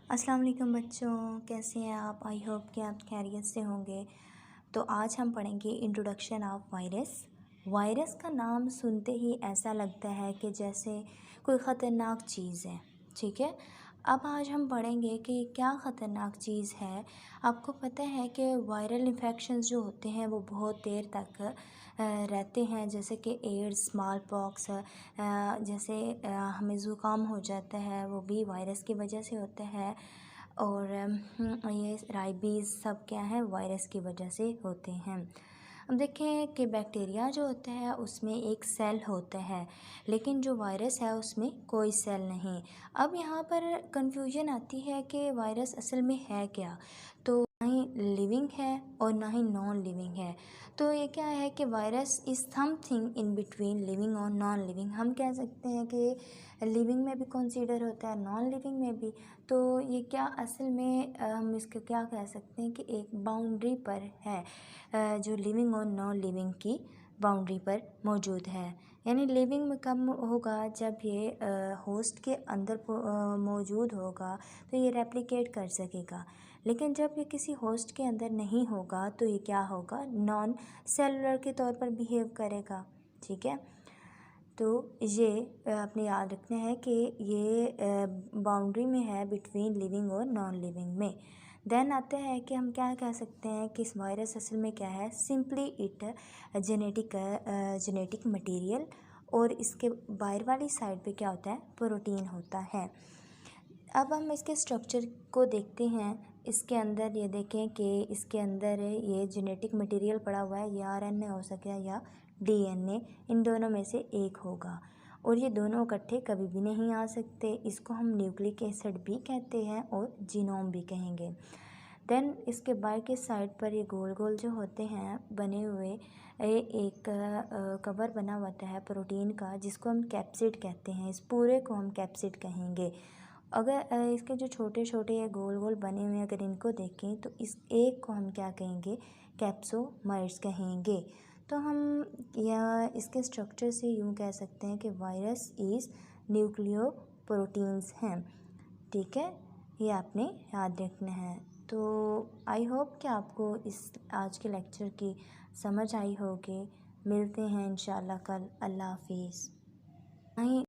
अस्सलाम वालेकुम बच्चों, कैसे हैं आप? आई होप कि आप खैरियत से होंगे। तो आज हम पढ़ेंगे इंट्रोडक्शन ऑफ वायरस। वायरस का नाम सुनते ही ऐसा लगता है कि जैसे कोई ख़तरनाक चीज़ है, ठीक है। अब आज हम पढ़ेंगे कि क्या ख़तरनाक चीज़ है। आपको पता है कि वायरल इन्फेक्शंस जो होते हैं वो बहुत देर तक रहते हैं, जैसे कि एड्स, स्मॉल पॉक्स, जैसे हमें ज़ुकाम हो जाता है वो भी वायरस की वजह से होता है। और ये राइबीज़ सब क्या है, वायरस की वजह से होते हैं। अब देखें कि बैक्टीरिया जो होता है उसमें एक सेल होता है, लेकिन जो वायरस है उसमें कोई सेल नहीं। अब यहाँ पर कंफ्यूजन आती है कि वायरस असल में है क्या। तो ना ही लिविंग है और ना ही नॉन लिविंग है। तो ये क्या है कि virus is something in between living और नॉन लिविंग। हम कह सकते हैं कि लिविंग में भी कंसीडर होता है, नॉन लिविंग में भी। तो ये क्या असल में हम इसको क्या कह सकते हैं कि एक बाउंड्री पर है, जो लिविंग और नॉन लिविंग की बाउंड्री पर मौजूद है। यानी लिविंग में कब होगा, जब ये होस्ट के अंदर मौजूद होगा तो ये रेप्लिकेट कर सकेगा। लेकिन जब ये किसी होस्ट के अंदर नहीं होगा तो ये क्या होगा, नॉन सेलुलर के तौर पर बिहेव करेगा, ठीक है। तो ये आपने याद रखना है कि ये बाउंड्री में है बिटवीन लिविंग और नॉन लिविंग में। देन आता है कि हम क्या कह सकते हैं कि इस वायरस असल में क्या है, सिंपली इट जेनेटिक मटेरियल, और इसके बाहर वाली साइड पे क्या होता है, प्रोटीन होता है। अब हम इसके स्ट्रक्चर को देखते हैं। इसके अंदर ये देखें कि इसके अंदर ये जेनेटिक मटेरियल पड़ा हुआ है, ये आरएनए हो सके या डीएनए, इन दोनों में से एक होगा। और ये दोनों इकट्ठे कभी भी नहीं आ सकते। इसको हम न्यूक्लिक एसिड भी कहते हैं और जीनोम भी कहेंगे। देन इसके बाहर के साइड पर ये गोल गोल जो होते हैं बने हुए, ये एक कवर बना होता है प्रोटीन का, जिसको हम कैप्सिड कहते हैं। इस पूरे को हम कैप्सिड कहेंगे। अगर इसके जो छोटे छोटे गोल गोल बने हुए हैं, अगर इनको देखें तो इस एक को हम क्या कहेंगे, कैप्सोमाइड्स कहेंगे। तो हम या इसके स्ट्रक्चर से यूँ कह सकते हैं कि वायरस इज़ न्यूक्लियो प्रोटीन्स हैं, ठीक है। ये आपने याद रखना है। तो आई होप कि आपको इस आज के लेक्चर की समझ आई होगी। मिलते हैं इंशाल्लाह कल। अल्लाह हाफिज़।